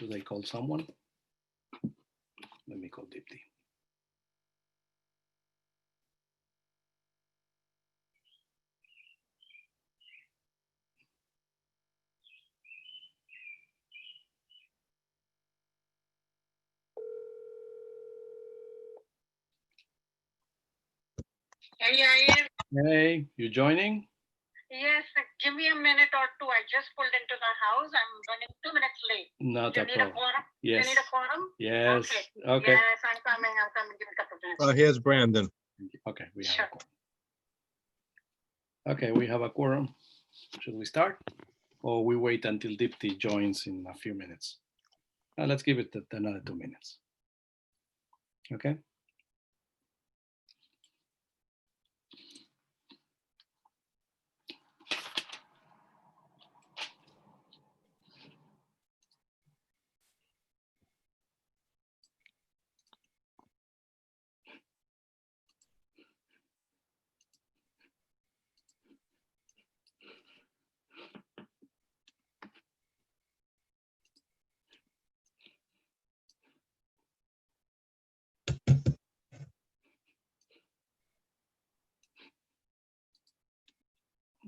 Should I call someone? Let me call Dipti. Hey, Yair. Hey, you joining? Yes, give me a minute or two. I just pulled into the house. I'm running 2 minutes late. Not You a need a problem. quorum? Yes. You need a quorum? Yes. Okay. Okay. Yes, I'm coming. Give me a couple of minutes. Here's Brandon. Okay, we have Sure. a quorum. Okay, we have a quorum. Should we start? Or we wait until Dipti joins in a few minutes? Let's give it another 2 minutes. Okay.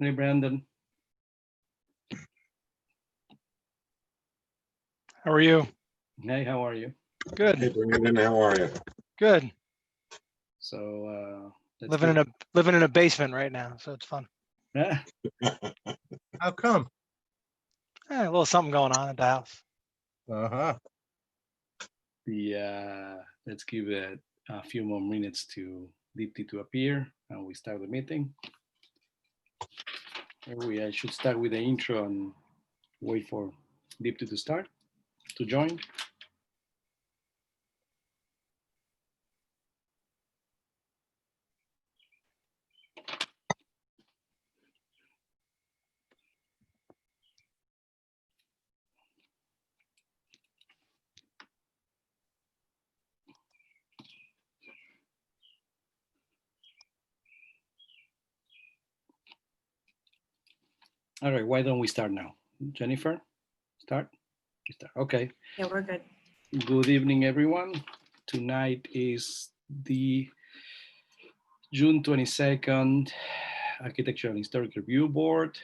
Hey, Brandon. How are you? Hey, how are you? Good. Hey, Brandon, how are you? Good. So Living in a basement right now, so it's fun. How come? A little something going on at the house. Uh-huh. Let's give it a few more minutes to Dipti to appear, and we start the meeting. I should start with the intro and wait for Dipti to join. All right, why don't we start now? Jennifer, start? Okay. Yeah, we're good. Good evening, everyone. Tonight is the June 22nd Architectural and Historic Review Board.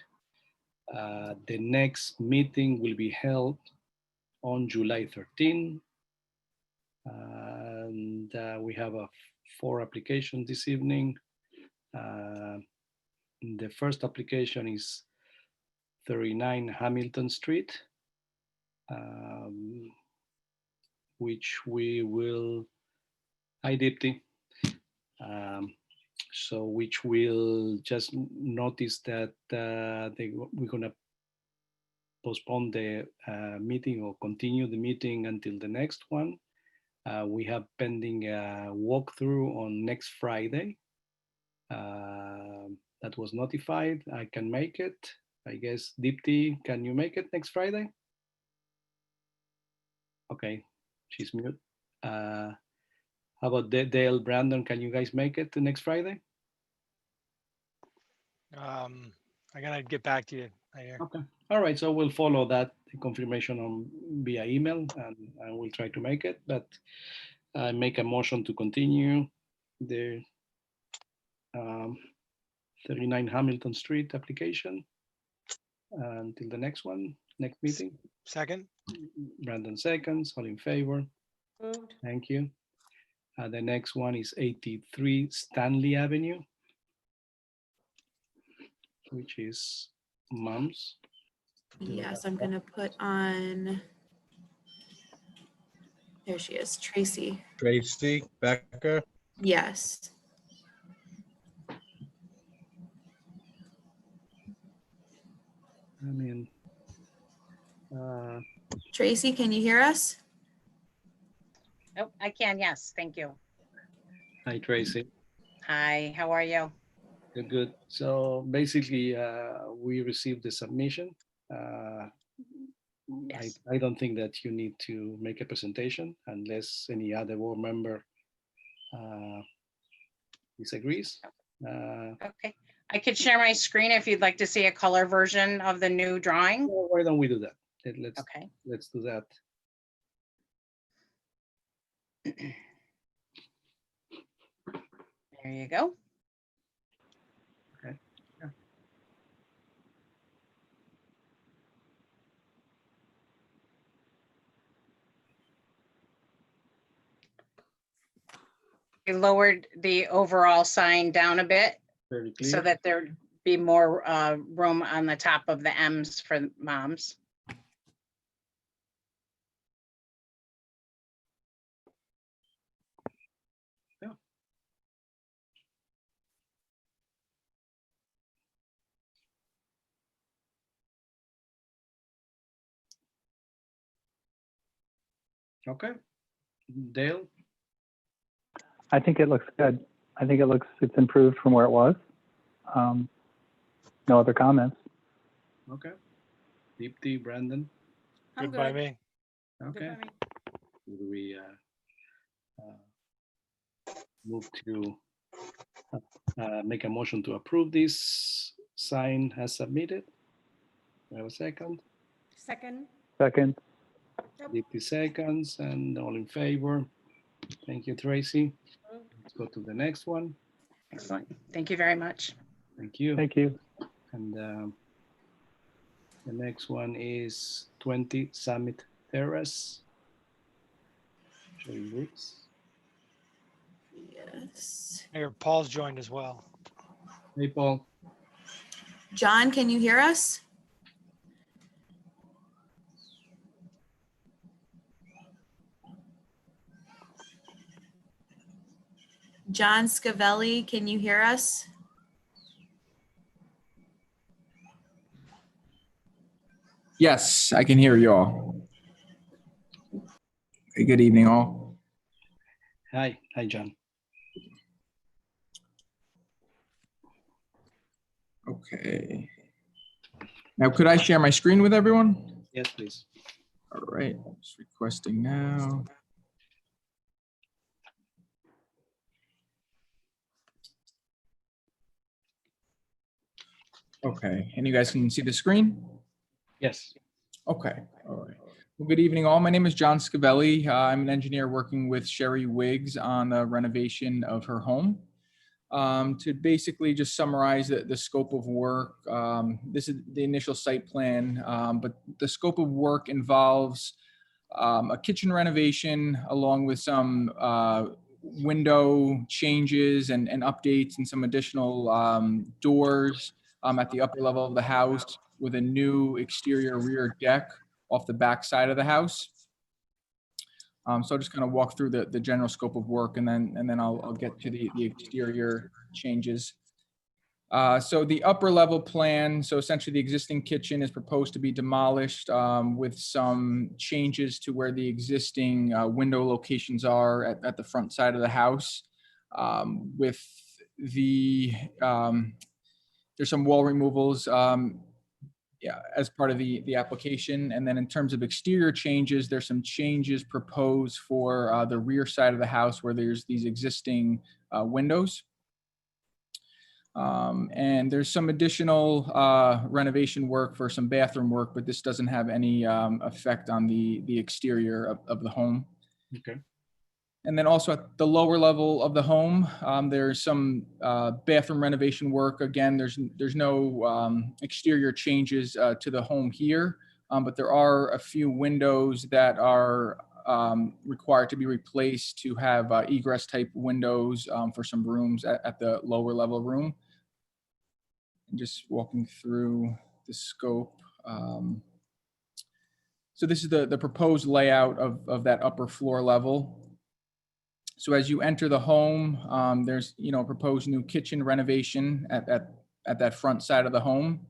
The next meeting will be held on July 13. And we have 4 applications this evening. The first application is 39 Hamilton Street, which we will, hi Dipti. So which will just notice that we're gonna postpone the meeting or continue the meeting until the next one. We have pending a walkthrough on next Friday. That was notified. I can make it. I guess Dipti, can you make it next Friday? Okay, she's mute. How about Dale, Brandon? Can you guys make it to next Friday? I gotta get back to you. Okay. All right. So we'll follow that confirmation on via email, and we'll try to make it. But I make a motion to continue the 39 Hamilton Street application until the next meeting. Second. Brandon seconds. All in favor? Moved. Thank you. The next one is 83 Stanley Avenue, which is Mom's. Yes, I'm gonna put on. There she is, Tracy. Tracy Becker. Yes. I mean, Tracy, can you hear us? Oh, I can. Yes. Thank you. hi Tracy. Hi, how are you? Good. So basically, we received the submission. Yes. I don't think that you need to make a presentation unless any other board member disagrees. Okay. I could share my screen if you'd like to see a color version of the new drawing. Why don't we do that? Okay. Let's do that. There you go. Okay. Yeah. We lowered the overall sign down a bit Very so clear. that there'd be more room on the top of the M's for moms. Okay. Dale? I think it looks good. I think it's improved from where it was. No other comments. Okay. Deepti, Brandon? I'm Good by good. me. Good Okay. by me. Would we move to make a motion to approve this sign as submitted? We have a second. Second. Second, Deepti seconds, and all in favor. Thank you, Tracy. Let's go to the next one. Excellent. Thank you very much. Thank you. thank you. And the next one is 20 Summit Terrace. Showing weeks. Yes. Here, Paul's joined as well. Hey, Paul. John, can you hear us? John Scavelli, can you hear us? Yes, I can hear you all. Hey, good evening, all. Hi. Hi, John. Okay. Now, could I share my screen with everyone? Yes, please. All right, just requesting now. Okay, and you guys can see the screen? Yes. Okay, all right. Well, good evening, all. My name is John Scavelli. I'm an engineer working with Sherry Wiggs on the renovation of her home. To basically just summarize the scope of work, this is the initial site plan, but the scope of work involves a kitchen renovation along with some window changes and updates and some additional doors at the upper level of the house with a new exterior rear deck off the back side of the house. So I'll just kind of walk through the general scope of work and then I'll get to the exterior changes. So the upper level plan, so essentially the existing kitchen is proposed to be demolished with some changes to where the existing window locations are at the front side of the house. With the, there's some wall removals as part of the application. And then in terms of exterior changes, there's some changes proposed for the rear side of the house where there's these existing windows. And there's some additional renovation work for some bathroom work, but this doesn't have any effect on the exterior of the home. Okay. And then also at the lower level of the home, there's some bathroom renovation work. Again, there's no exterior changes to the home here, but there are a few windows that are required to be replaced to have egress type windows for some rooms at the lower level room. And just walking through the scope. So this is the proposed layout of that upper floor level. So as you enter the home, there's a proposed new kitchen renovation at that front side of the home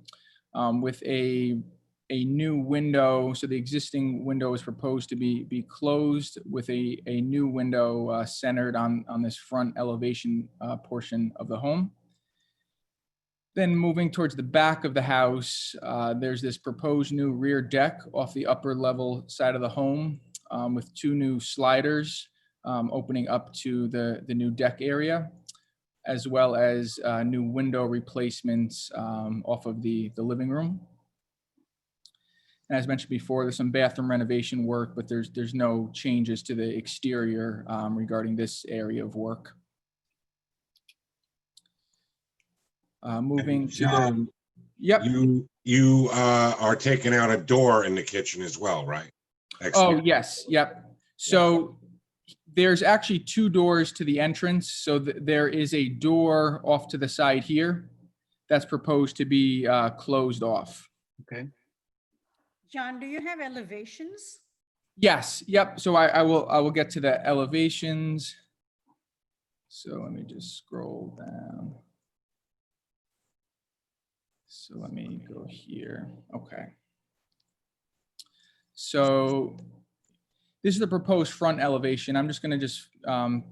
with a new window. So the existing window is proposed to be closed with a new window centered on this front elevation portion of the home. Then moving towards the back of the house, there's this proposed new rear deck off the upper level side of the home with two new sliders opening up to the new deck area, as well as new window replacements off of the living room. And as mentioned before, there's some bathroom renovation work, but there's no changes to the exterior regarding this area of work. Moving to the, John, yep. you are taking out a door in the kitchen as well, right? Oh, Exterior. yes, yep. So there's actually two doors to the entrance. So there is a door off to the side here that's proposed to be closed off. Okay. John, do you have elevations? Yes, yep. So I will get to the elevations. So let me just scroll down. So let me go here. Okay. So this is the proposed front elevation. I'm just going to just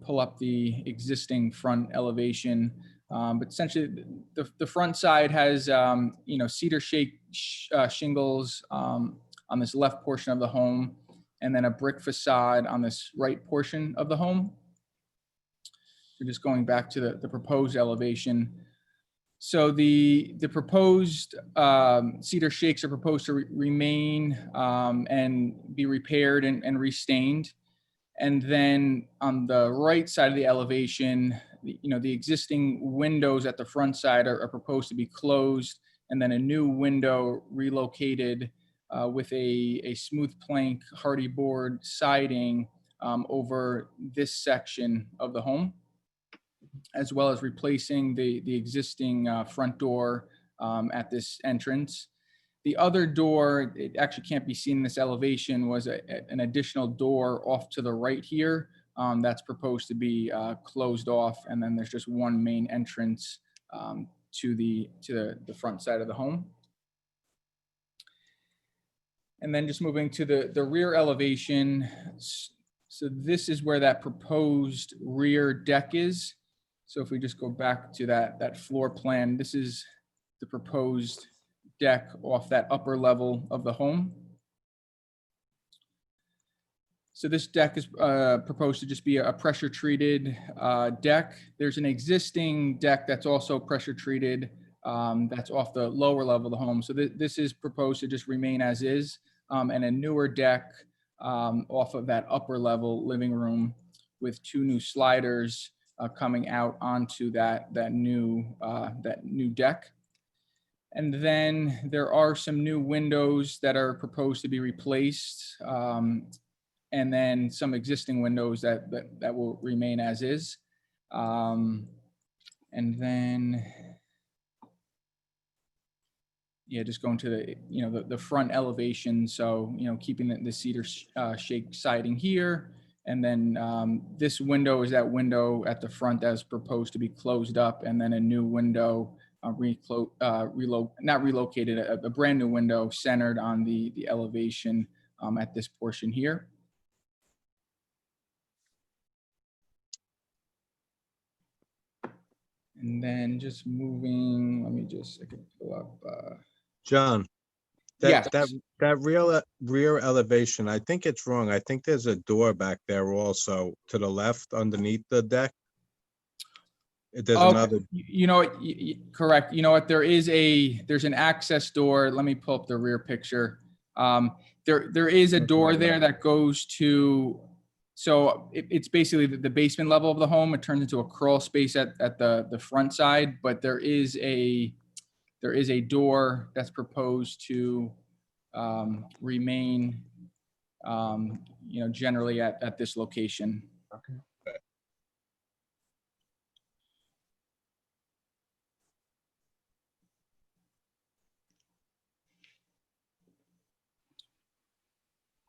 pull up the existing front elevation. But essentially, the front side has cedar shake shingles on this left portion of the home, and then a brick facade on this right portion of the home. So just going back to the proposed elevation. So the proposed cedar shakes are proposed to remain and be repaired and restained. And then on the right side of the elevation, the existing windows at the front side are proposed to be closed, and then a new window relocated with a smooth plank hardy board siding over this section of the home, as well as replacing the existing front door at this entrance. The other door, it actually can't be seen in this elevation, was an additional door off to the right here that's proposed to be closed off, and then there's just one main entrance to the front side of the home. And then just moving to the rear elevation. So this is where that proposed rear deck is. So if we just go back to that floor plan, this is the proposed deck off that upper level of the home. So this deck is proposed to just be a pressure treated deck. There's an existing deck that's also pressure treated that's off the lower level of the home. So this is proposed to just remain as is, and a newer deck off of that upper level living room with two new sliders coming out onto that new deck. And then there are some new windows that are proposed to be replaced, and then some existing windows that will remain as is. And then, yeah, just going to the front elevation. So, keeping the cedar shake siding here. And then this window is that window at the front that is proposed to be closed up, and then a new window not relocated, a brand new window centered on the elevation at this portion here. And then just moving, I can pull up. John, Yes. that rear elevation, I think it's wrong. I think there's a door back there also to the left underneath the deck. There's another. Correct. You know what? There's an access door. Let me pull up the rear picture. There is a door there that goes to. So it's basically the basement level of the home. It turns into a crawl space at the front side, but there is a door that's proposed to remain, generally at this location. Okay.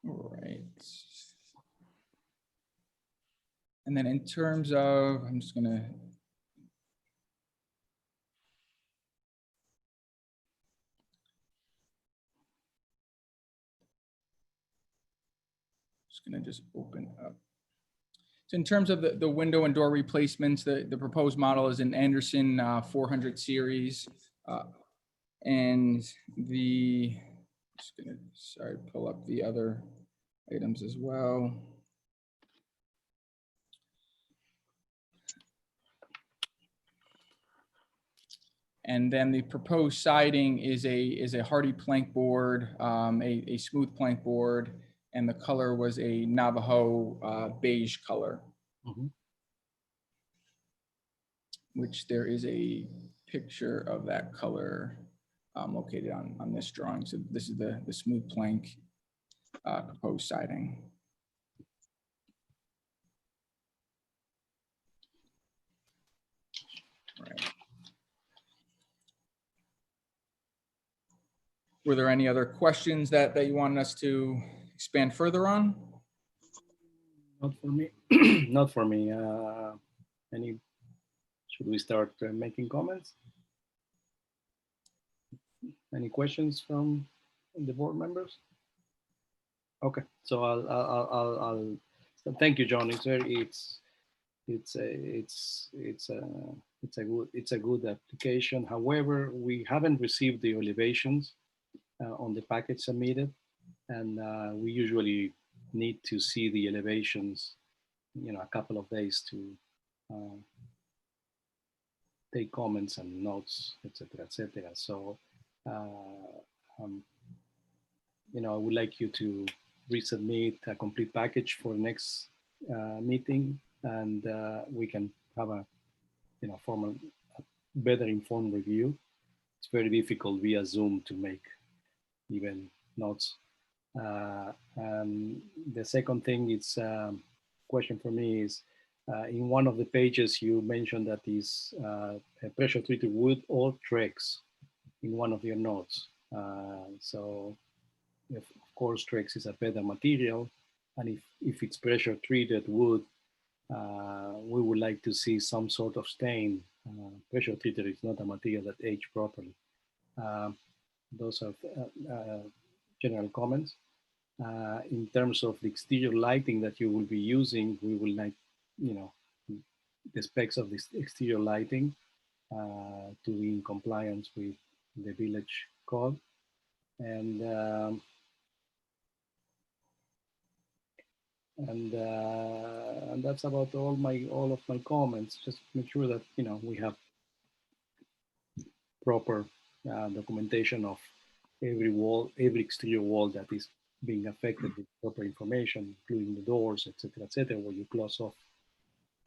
All right. And then in terms of, I'm just gonna. Just open up. So in terms of the window and door replacements, the proposed model is an Anderson 400 series. And just gonna, pull up the other items as well. And then the proposed siding is a hardy plank board, a smooth plank board, and the color was a Navajo beige color, Mhm. which there is a picture of that color located on this drawing. So this is the smooth plank proposed siding. Right. Were there any other questions that you wanted us to expand further on? Not for me. Not for me. Should we start making comments? Any questions from the board members? Okay, so I'll so thank you, John. It's a good application. However, we haven't received the elevations on the package submitted, and we usually need to see the elevations, a couple of days to take comments and notes, etc., etc. So, I would like you to resubmit a complete package for next meeting, and we can have a, formal, better informed review. It's very difficult via Zoom to make even notes. And the second thing is question for me is in one of the pages you mentioned that is pressure treated wood or Trex in one of your notes. So of course Trex is a better material, and if it's pressure treated wood, we would like to see some sort of stain. Pressure treated is not a material that aged properly. Those are general comments. In terms of the exterior lighting that you will be using, we will like, the specs of this exterior lighting to be in compliance with the village code. And that's about all of my comments. Just make sure that we have proper documentation of every exterior wall that is being affected with proper information, including the doors, etc., where you close off,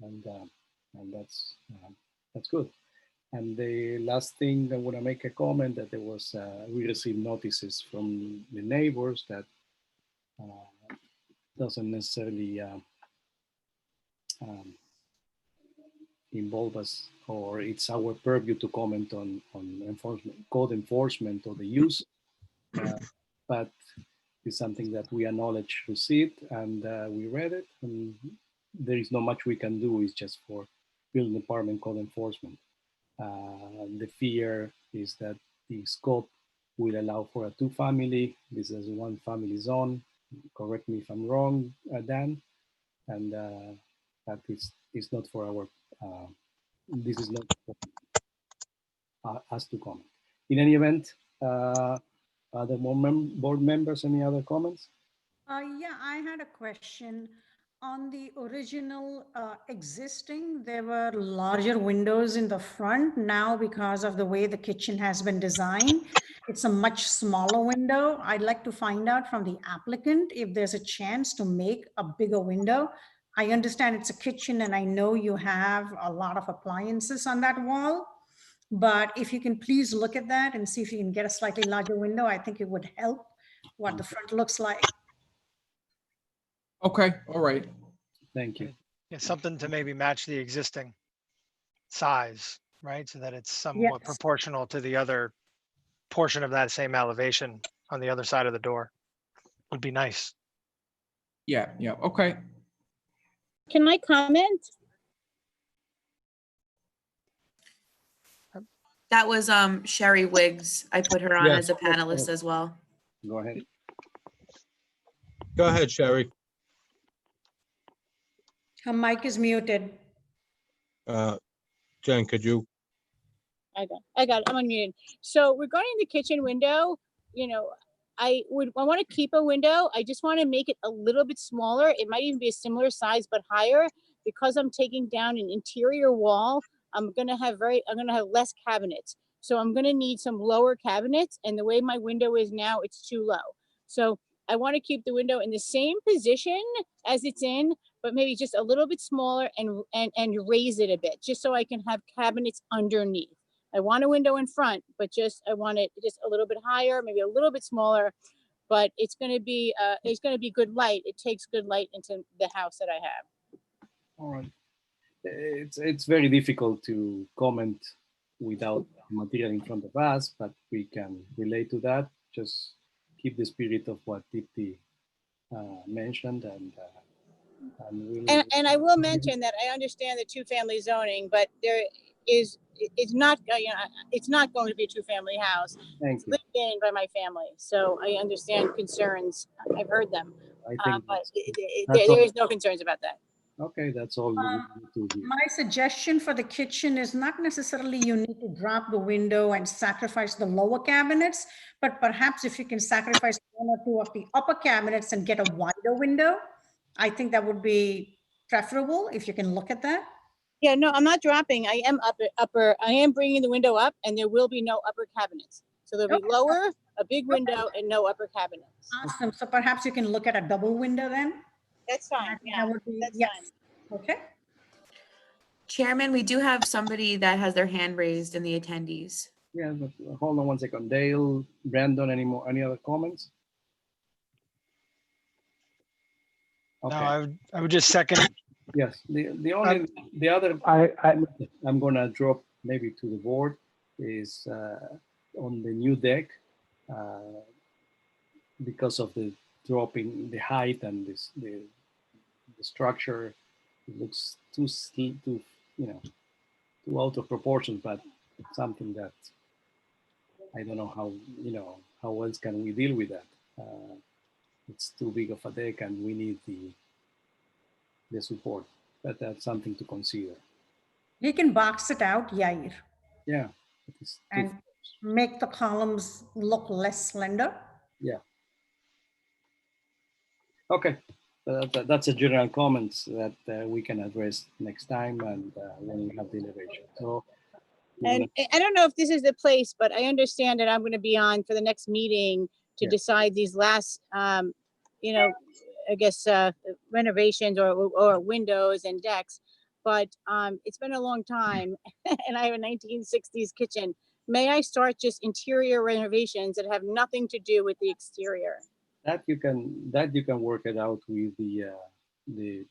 and that's good. And the last thing I want to make a comment that there was we received notices from the neighbors that doesn't necessarily involve us, or it's our purview to comment on code enforcement or the use, but it's something that we acknowledge received, and we read it, and there is not much we can do. It's just for building department code enforcement. The fear is that the scope will allow for a 2-family. This is 1-family zone. Correct me if I'm wrong, Dan. And that is not for our, this is not for us to comment. In any event, other board members, any other comments? Yeah, I had a question. On the original existing, there were larger windows in the front. Now, because of the way the kitchen has been designed, it's a much smaller window. I'd like to find out from the applicant if there's a chance to make a bigger window. I understand it's a kitchen and I know you have a lot of appliances on that wall, but if you can please look at that and see if you can get a slightly larger window, I think it would help what the front looks like. Okay, all right. Thank you. Yeah, something to maybe match the existing size, right? So that it's somewhat Yes. proportional to the other portion of that same elevation on the other side of the door. Would be nice. Yeah, okay. Can I comment? That was Sherry Wiggs. I put her on Yeah. as a panelist as well. Go ahead. Go ahead, Sherry. Her mic is muted. Jen, could you? I got it. I'm unmuted. So regarding the kitchen window, I want to keep a window. I just want to make it a little bit smaller. It might even be a similar size, but higher, because I'm taking down an interior wall. I'm going to have less cabinets. So I'm gonna need some lower cabinets, and the way my window is now, it's too low. So I want to keep the window in the same position as it's in, but maybe just a little bit smaller and raise it a bit, just so I can have cabinets underneath. I want a window in front, but I want it just a little bit higher, maybe a little bit smaller, but it's gonna be good light. It takes good light into the house that I have. All right. It's very difficult to comment without material in front of us, but we can relate to that. Just keep the spirit of what Dipti mentioned, and we'll. And I will mention that I understand the two-family zoning, but it's not going to be a two-family house. Thank It's you. lived in by my family, so I understand concerns. I've heard them, I think but that's there all. is no concerns about that. Okay, that's all we need to hear. My suggestion for the kitchen is not necessarily you need to drop the window and sacrifice the lower cabinets, but perhaps if you can sacrifice one or two of the upper cabinets and get a wider window, I think that would be preferable if you can look at that. Yeah, no, I'm not dropping. I am I am bringing the window up, and there will be no upper cabinets. So there'll be Okay. lower, a big window, and no upper cabinets. Awesome. So perhaps you can look at a double window then? That's I fine. think Yeah, that would be, that's yes. fine. Okay. Chairman, we do have somebody that has their hand raised in the attendees. Yeah, but hold on one second. Dale, Brandon, any other comments? Okay. No, I would just second it. Yes, the other I'm gonna drop maybe to the board is on the new deck because of the dropping the height and the structure. It looks too out of proportion, but it's something that I don't know how else can we deal with that. It's too big of a deck, and we need the support. But that's something to consider. You can box it out, Yair, Yeah. and make the columns look less slender. Yeah. Okay. That's a general comments that we can address next time and when we have the elevation. So. And I don't know if this is the place, but I understand that I'm going to be on for the next meeting to decide these last, I guess, renovations or windows and decks. But it's been a long time and I have a 1960s kitchen. May I start just interior renovations that have nothing to do with the exterior? That you can work it out with the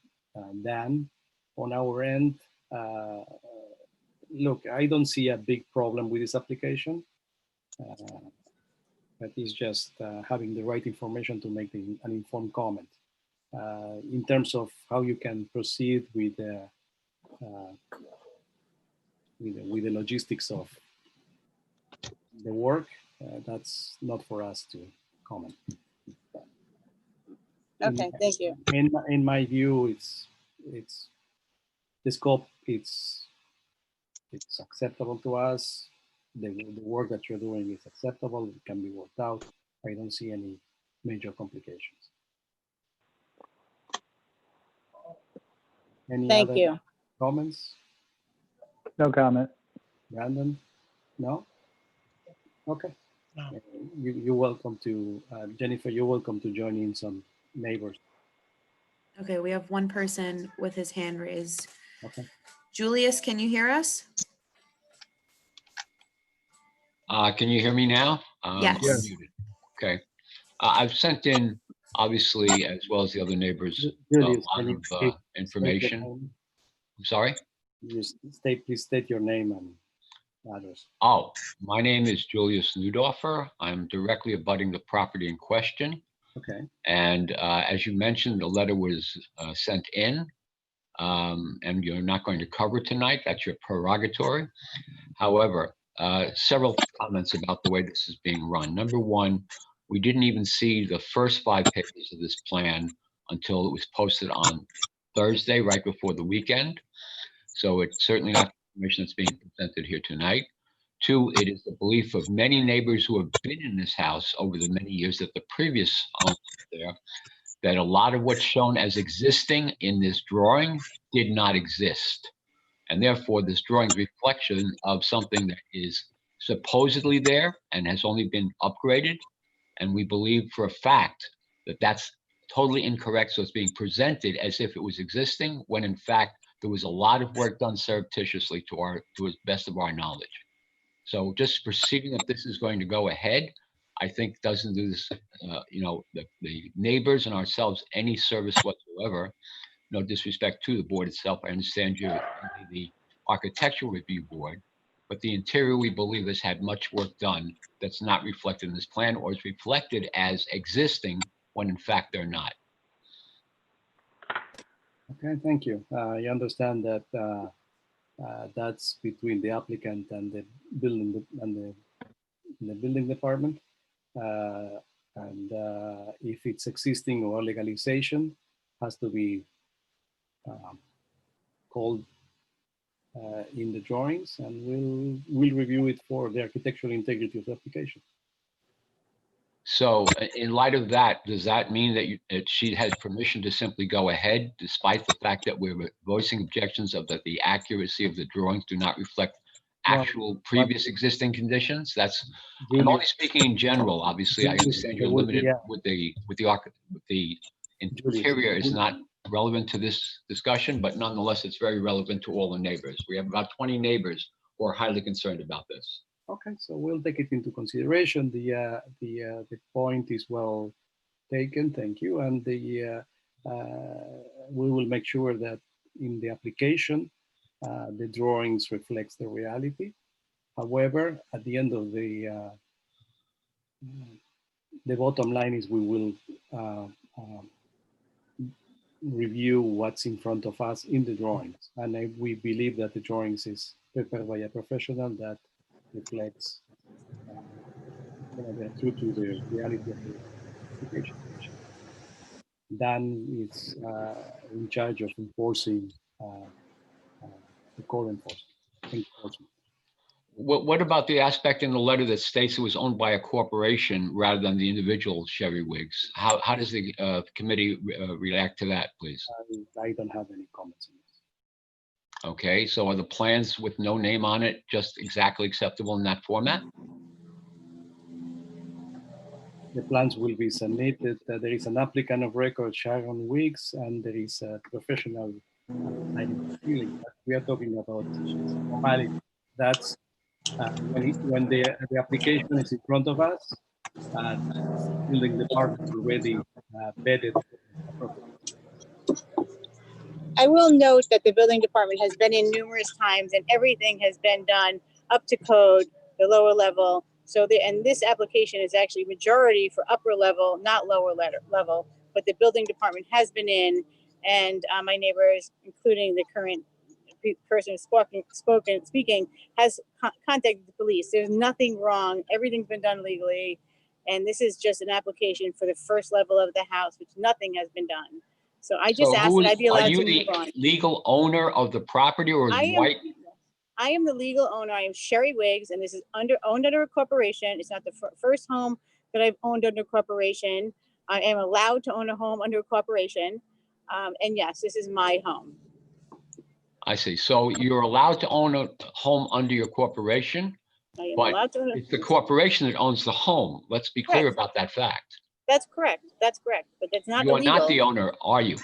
Dan on our end. Look, I don't see a big problem with this application. But it's just having the right information to make an informed comment. In terms of how you can proceed with the logistics of the work, that's not for us to comment. Okay, thank you. In my view, it's the scope. It's acceptable to us. The work that you're doing is acceptable. It can be worked out. I don't see any major complications. Any Thank other you. comments? No comment. Brandon? No? Okay. No. You're welcome to, Jennifer, you're welcome to join in some neighbors. Okay, we have one person with his hand raised. Okay. Julius, can you hear us? Can you hear me now? Yes. I'm muted. Okay. I've sent in, obviously, as well as the other neighbors, a Julius, lot can you of state your information. name? I'm sorry? Please state your name and address. Oh, my name is Julius Nudoffer. I'm directly abutting the property in question. Okay. And as you mentioned, the letter was sent in, and you're not going to cover tonight. That's your prerogative. However, several comments about the way this is being run. Number one, we didn't even see the first 5 pages of this plan until it was posted on Thursday, right before the weekend. So it's certainly not information that's being presented here tonight. 2, it is the belief of many neighbors who have been in this house over the many years that the previous owners there, that a lot of what's shown as existing in this drawing did not exist. And therefore, this drawing is a reflection of something that is supposedly there and has only been upgraded. And we believe for a fact that that's totally incorrect. So it's being presented as if it was existing, when in fact, there was a lot of work done surreptitiously to the best of our knowledge. So just perceiving that this is going to go ahead, I think doesn't do this, the neighbors and ourselves any service whatsoever. No disrespect to the board itself. I understand you're the architectural review board, but the interior, we believe, has had much work done that's not reflected in this plan, or is reflected as existing when in fact they're not. Okay, thank you. You understand that that's between the applicant and the building the building department. If it's existing or legalization, has to be called in the drawings, and we'll review it for the architectural integrity of the application. So in light of that, does that mean that she has permission to simply go ahead, despite the fact that we're voicing objections of that the accuracy of the drawings do not reflect actual previous existing conditions? I'm only speaking in general. Obviously, I understand you're limited with the interior is not relevant to this discussion, but nonetheless, it's very relevant to all the neighbors. We have about 20 neighbors who are highly concerned about this. Okay, so we'll take it into consideration. The point is well taken. Thank you, and we will make sure that in the application, the drawings reflects the reality. However, at the end of the bottom line is we will review what's in front of us in the drawings, and we believe that the drawings is prepared by a professional that reflects true to the reality of the application. Dan is in charge of enforcing the code enforcement. What about the aspect in the letter that states it was owned by a corporation rather than the individual Sherry Wiggs? How does the committee react to that, please? I don't have any comments on this. Okay, so are the plans with no name on it just exactly acceptable in that format? The plans will be submitted. There is an applicant of record, Sharon Wiggs, and there is a professional feeling that we are talking about formality. That's when the application is in front of us, building department already vetted appropriately. I will note that the building department has been in numerous times and everything has been done up to code, the lower level. So and this application is actually majority for upper level, not lower level, but the building department has been in, and my neighbors, including the current person speaking, has contacted the police. There's nothing wrong. Everything's been done legally. And this is just an application for the first level of the house, which nothing has been done. So I just asked that I be allowed to move on. Are you the legal owner of the property, or is White? I am the legal owner. I am Sherry Wiggs, and this is owned under a corporation. It's not the first home that I've owned under a corporation. I am allowed to own a home under a corporation. And yes, this is my home. I see. So you're allowed to own a home under your corporation, but it's the corporation that owns the home. Let's be clear about that fact. That's correct. That's correct. But that's not You are illegal. not the owner, are you?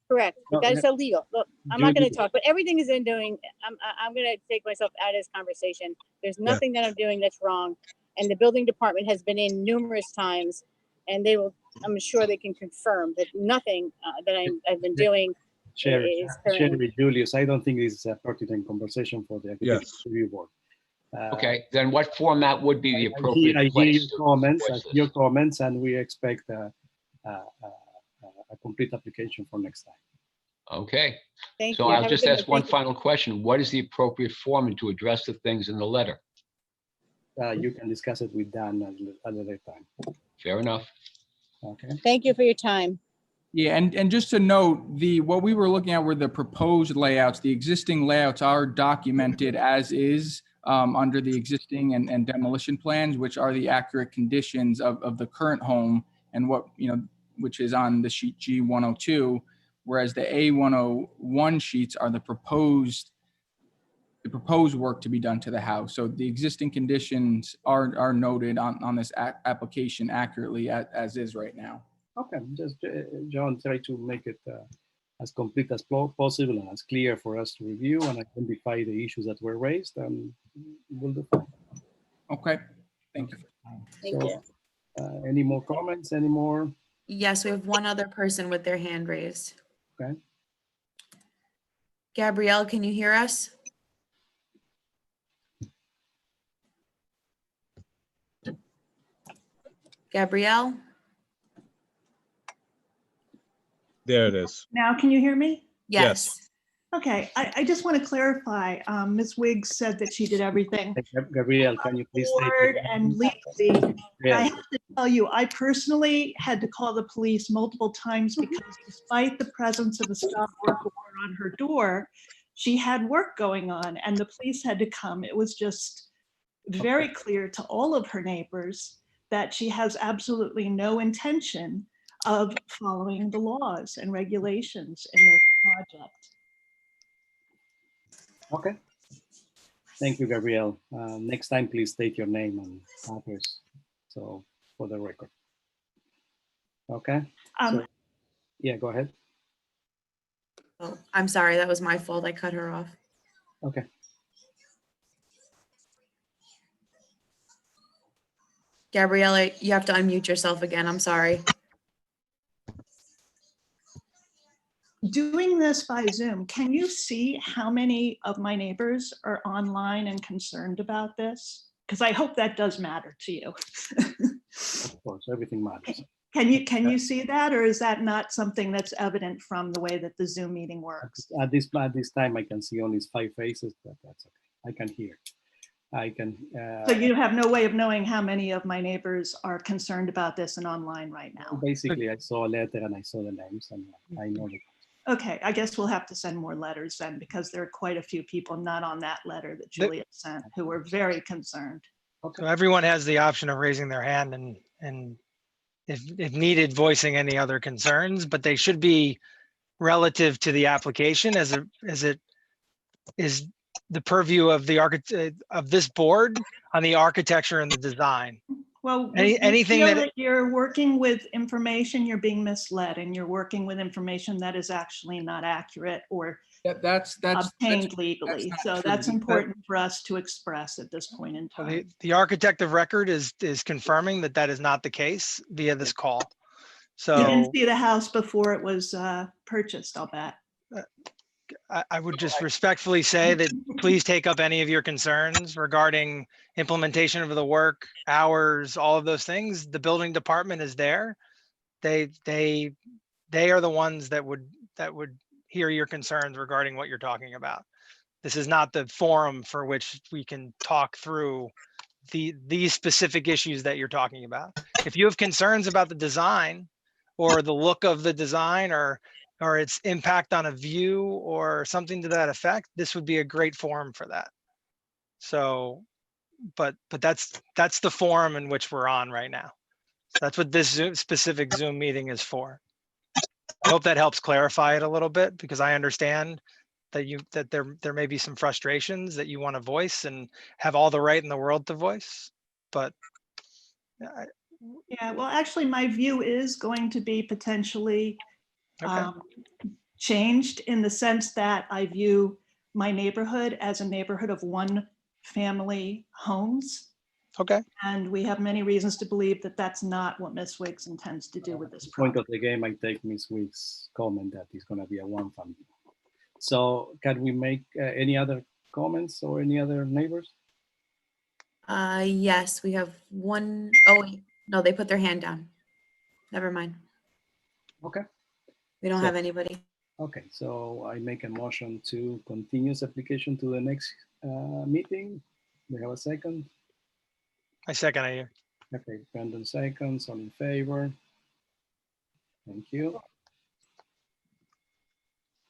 Correct. No, That's illegal. Look, I'm not going to talk, but everything is in doing. I'm going to take myself out of this conversation. There's nothing that I'm doing that's wrong, and the building department has been in numerous times, and they will. I'm sure they can confirm that nothing that I've been doing Sherry, is currently. Julius, I don't think this is a pertinent conversation for the review board. Okay, then what format would be the appropriate I hear place? your comments, and we expect a complete application for next time. Okay. Thank So you. I'll Have a just good ask night. one Thank you. final question. What is the appropriate form to address the things in the letter? You can discuss it with Dan at another time. Fair enough. Okay. Thank you for your time. Yeah, and just to note, what we were looking at were the proposed layouts. The existing layouts are documented as is under the existing and demolition plans, which are the accurate conditions of the current home and what, which is on the sheet G102, whereas the A101 sheets are the proposed the proposed work to be done to the house. So the existing conditions are noted on this application accurately as is right now. Okay, just John, try to make it as complete as possible and as clear for us to review and identify the issues that were raised, and we'll do fine. Okay, thank you. Thank you. Any more comments? Any more? Yes, we have one other person with their hand raised. Okay. Gabrielle, can you hear us? Gabrielle? There it is. Now, can you hear me? Yes. Okay, I just want to clarify. Ms. Wiggs said that she did everything Gabrielle, can you please state your board and legally. I Yeah. have to tell you, I personally had to call the police multiple times because despite the presence of a stop work order on her door, she had work going on and the police had to come. It was just very clear to all of her neighbors that she has absolutely no intention of following the laws and regulations in this project. Okay. Thank you, Gabrielle. Next time, please state your name and address. So for the record. Okay. So, yeah, go ahead. Oh, I'm sorry. That was my fault. I cut her off. Okay. Gabriella, you have to unmute yourself again. I'm sorry. Doing this by Zoom, can you see how many of my neighbors are online and concerned about this? Because I hope that does matter to you. Of course, everything matters. Can you see that, or is that not something that's evident from the way that the Zoom meeting works? At this time, I can see only 5 faces, but that's okay. I can hear. I can. So you have no way of knowing how many of my neighbors are concerned about this and online right now? Basically, I saw a letter and I saw the names, and I know that. Okay, I guess we'll have to send more letters then, because there are quite a few people not on that letter that Julia sent who were very concerned. So everyone has the option of raising their hand and if needed, voicing any other concerns, but they should be relative to the application as it is the purview of the architect of this board on the architecture and the design. Well, anything that you're working with information, you're being misled, and you're working with information that is actually not accurate or that's obtained legally. that's So true. that's important for us to express at this point in time. the architect of record is confirming that is not the case via this call. So you didn't see the house before it was purchased, I'll bet. I would just respectfully say that please take up any of your concerns regarding implementation of the work, hours, all of those things. The building department is there. They are the ones that would hear your concerns regarding what you're talking about. This is not the forum for which we can talk through these specific issues that you're talking about. If you have concerns about the design or the look of the design or its impact on a view or something to that effect, this would be a great forum for that. So, but that's the forum in which we're on right now. That's what this specific Zoom meeting is for. I hope that helps clarify it a little bit, because I understand that there may be some frustrations that you want to voice and have all the right in the world to voice, but yeah, well, actually, my view is going to be potentially changed in the sense that I view my neighborhood as a neighborhood of one-family homes. Okay. And we have many reasons to believe that that's not what Ms. Wiggs intends to do with this Point project. of the game, I take Ms. Wiggs' comment that it's going to be a one family. So can we make any other comments or any other neighbors? Yes, we have one. Oh, wait. No, they put their hand down. Never mind. Okay. We don't have anybody. Okay, so I make a motion to continue this application to the next meeting. We have a second. I second it. Okay, Brandon seconds, all in favor. Thank you.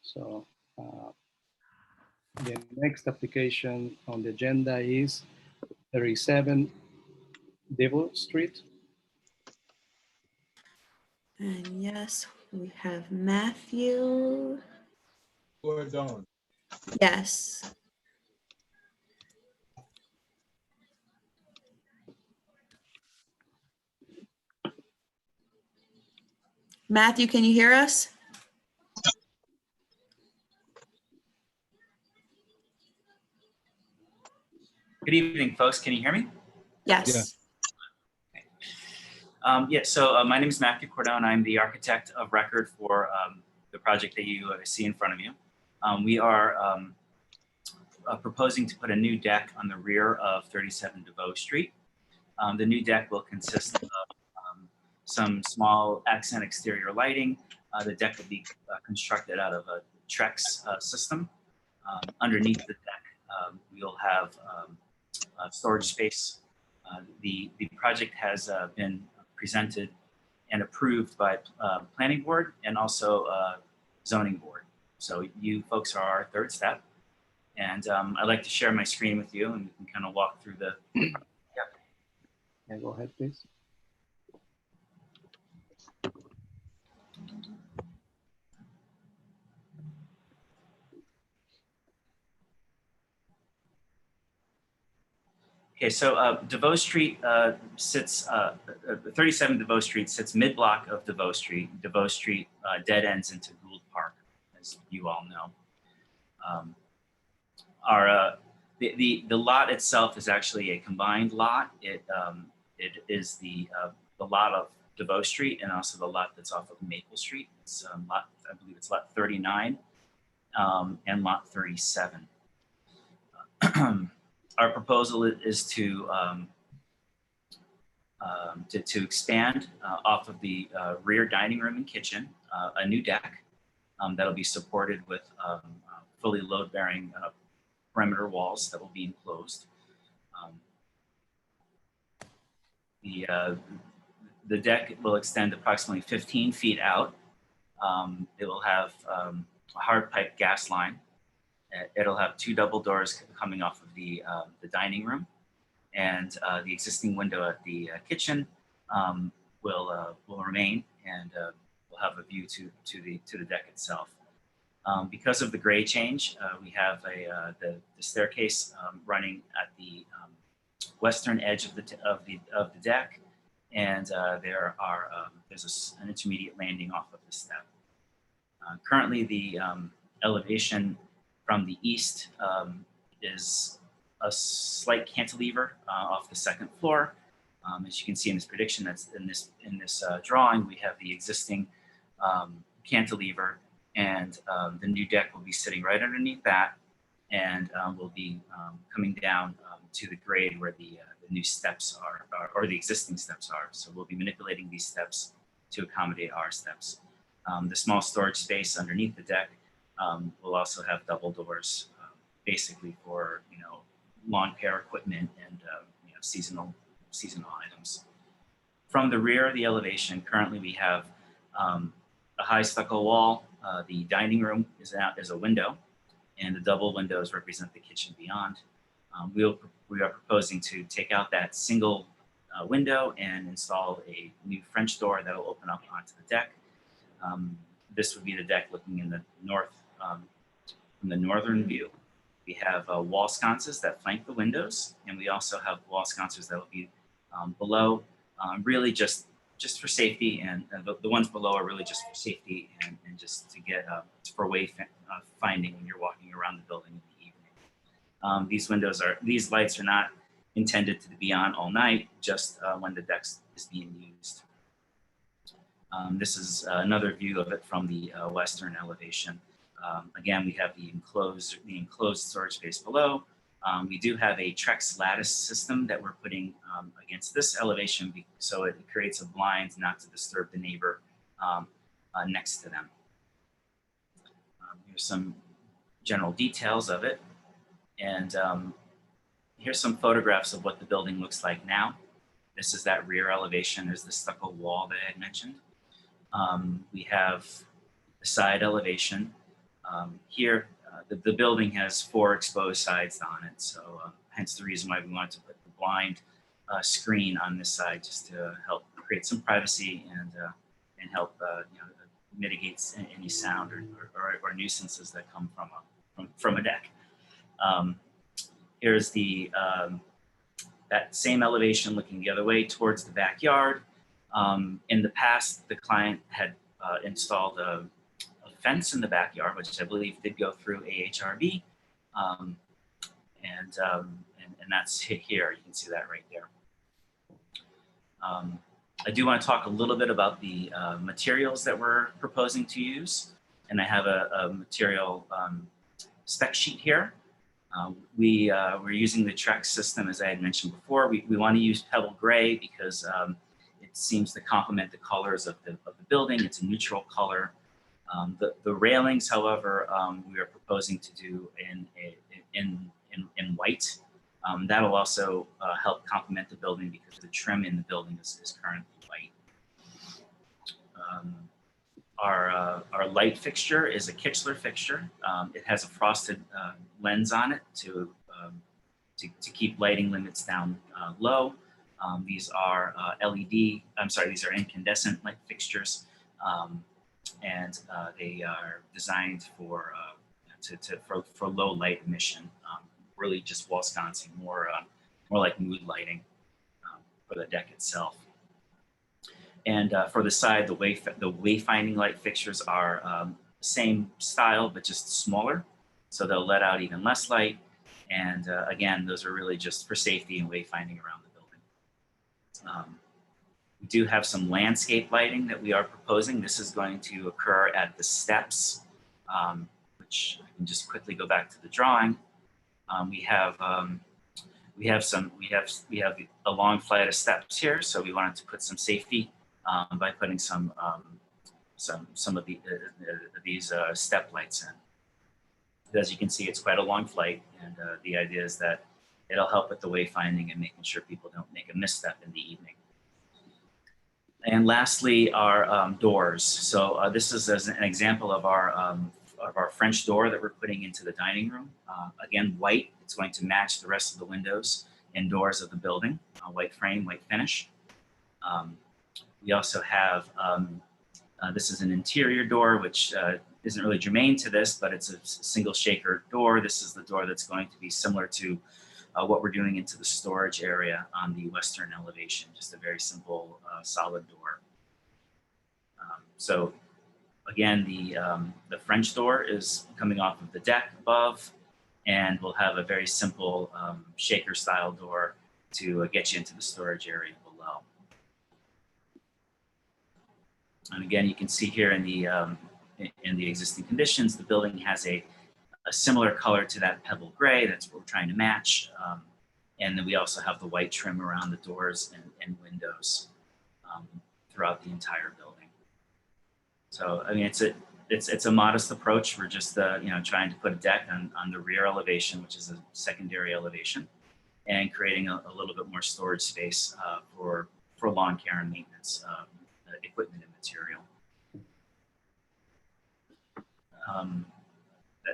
So the next application on the agenda is 37 Devil Street. And yes, we have Matthew. Gordon. Yes. Matthew, can you hear us? Good evening, folks. Can you hear me? Yes. My name is Matthew Cordone. I'm the architect of record for the project that you see in front of you. We are proposing to put a new deck on the rear of 37 DeVoe Street. The new deck will consist of some small accent exterior lighting. The deck will be constructed out of a Trex system. Underneath the deck, we'll have storage space. The project has been presented and approved by planning board and also zoning board. So you folks are our third step. And I'd like to share my screen with you and we can kind of walk through the, Yeah, go ahead, please. okay, so DeVoe Street sits, 37 DeVoe Street sits mid-block of DeVoe Street. DeVoe Street dead ends into Gould Park, as you all know. The lot itself is actually a combined lot. It is the lot of DeVoe Street and also the lot that's off of Maple Street. It's lot, I believe it's lot 39 and lot 37. Our proposal is to expand off of the rear dining room and kitchen, a new deck that'll be supported with fully load-bearing perimeter walls that will be enclosed. The deck will extend approximately 15 feet out. It will have a hard pipe gas line. It'll have two double doors coming off of the dining room, and the existing window at the kitchen will remain, and we'll have a view to the deck itself. Because of the grade change, we have the staircase running at the western edge of the deck, and there's an intermediate landing off of the step. Currently, the elevation from the east is a slight cantilever off the second floor. As you can see in this prediction, that's in this drawing, we have the existing cantilever, and the new deck will be sitting right underneath that, and will be coming down to the grade where the new steps are, or the existing steps are. So we'll be manipulating these steps to accommodate our steps. The small storage space underneath the deck will also have double doors, basically for lawn care equipment and seasonal items. From the rear of the elevation, currently we have a high stucco wall. The dining room is a window, and the double windows represent the kitchen beyond. We are proposing to take out that single window and install a new French door that will open up onto the deck. This would be the deck looking in the north, from the northern view. We have wall sconces that flank the windows, and we also have wall sconces that will be below, really just for safety, and the ones below are really just for safety and just to get for way finding when you're walking around the building in the evening. These lights are not intended to be on all night, just when the deck is being used. This is another view of it from the western elevation. Again, we have the enclosed storage space below. We do have a Trex lattice system that we're putting against this elevation, so it creates a blind not to disturb the neighbor next to them. Here's some general details of it. And here's some photographs of what the building looks like now. This is that rear elevation. There's the stucco wall that I had mentioned. We have the side elevation. Here, the building has 4 exposed sides on it, so hence the reason why we wanted to put the blind screen on this side, just to help create some privacy and help mitigate any sound or nuisances that come from a deck. Here's that same elevation looking the other way towards the backyard. In the past, the client had installed a fence in the backyard, which I believe did go through AHRB. And that's here. You can see that right there. I do want to talk a little bit about the materials that we're proposing to use. And I have a material spec sheet here. We're using the Trex system, as I had mentioned before. We want to use pebble gray because it seems to complement the colors of the building. It's a neutral color. The railings, however, we are proposing to do in white. That'll also help complement the building because the trim in the building is currently white. Our light fixture is a Kichler fixture. It has a frosted lens on it to keep lighting limits down low. These are these are incandescent light fixtures, and they are designed for low light emission. Really just wall sconцing, more like mood lighting for the deck itself. And for the side, the wayfinding light fixtures are same style, but just smaller. So they'll let out even less light. And again, those are really just for safety and wayfinding around the building. We do have some landscape lighting that we are proposing. This is going to occur at the steps, which I can just quickly go back to the drawing. We have a long flight of steps here, so we wanted to put some safety by putting some of these step lights in. As you can see, it's quite a long flight, and the idea is that it'll help with the wayfinding and making sure people don't make a misstep in the evening. And lastly, our doors. So this is as an example of our French door that we're putting into the dining room. Again, white. It's going to match the rest of the windows and doors of the building. White frame, white finish. We also have, this is an interior door, which isn't really germane to this, but it's a single shaker door. This is the door that's going to be similar to what we're doing into the storage area on the western elevation. Just a very simple, solid door. So again, the French door is coming off of the deck above, and we'll have a very simple shaker style door to get you into the storage area below. And again, you can see here in the existing conditions, the building has a similar color to that pebble gray. That's what we're trying to match. And then we also have the white trim around the doors and windows throughout the entire building. So, I mean, it's a modest approach. We're just trying to put a deck on the rear elevation, which is a secondary elevation, and creating a little bit more storage space for lawn care and maintenance equipment and material.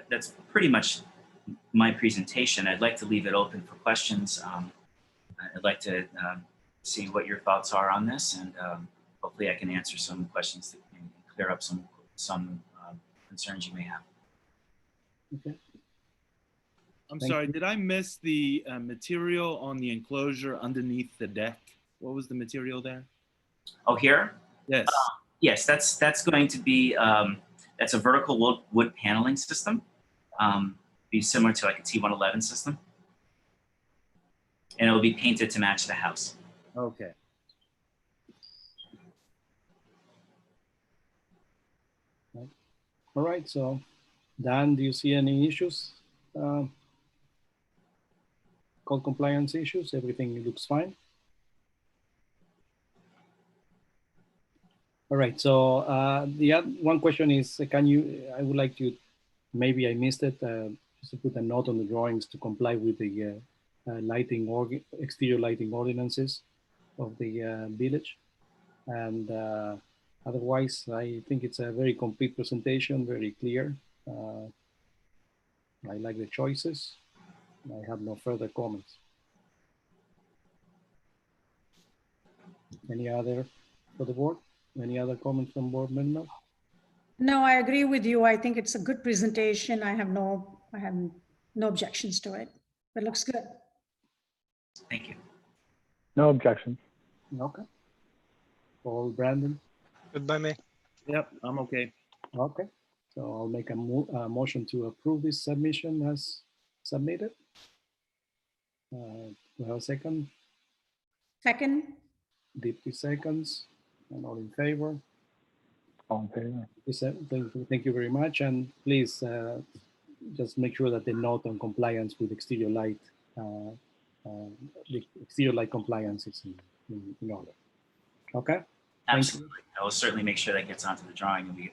That's pretty much my presentation. I'd like to leave it open for questions. I'd like to see what your thoughts are on this, and hopefully I can answer some questions that can clear up some concerns you may have. Okay. I'm Thank sorry, you. did I miss the material on the enclosure underneath the deck? What was the material there? Oh, here? Yes. Yes, that's going to be, that's a vertical wood paneling system. Be similar to like a T111 system. And it will be painted to match the house. Okay. All right, so Dan, do you see any issues? Code compliance issues? Everything looks fine? All right, so the one question is, I would like to, maybe I missed it, just to put a note on the drawings to comply with the exterior lighting ordinances of the village. And otherwise, I think it's a very complete presentation, very clear. I like the choices. I have no further comments. Any other for the board? Any other comments from board members? No, I agree with you. I think it's a good presentation. I have no objections to it. It looks good. Thank you. No objections. Okay. Paul, Brandon? Good by me. Yep, I'm okay. Okay, so I'll make a motion to approve this submission as submitted. Do I have a second? Second, Deeply seconds, and all in favor. All in favor? Thank you very much, and please just make sure that the note on compliance with exterior light, the exterior light compliance is in order. Okay. Thank you. Absolutely. I will certainly make sure that gets onto the drawing, and we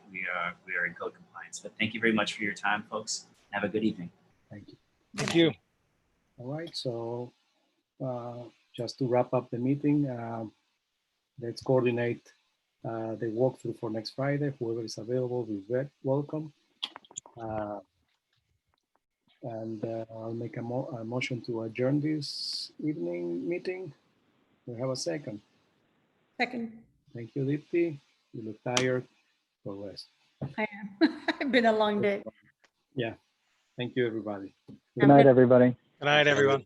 are in code compliance. But thank you very much for your time, folks. Have a good evening. Thank you. Thank you. All right, so just to wrap up the meeting, let's coordinate the walkthrough for next Friday. Whoever is available, we're welcome. And I'll make a motion to adjourn this evening meeting. We have a second. second. Thank you, Dipti. You look tired. Go rest. I am. It's been a long day. Yeah. Thank you, everybody. Good night, everybody. Good night, everyone.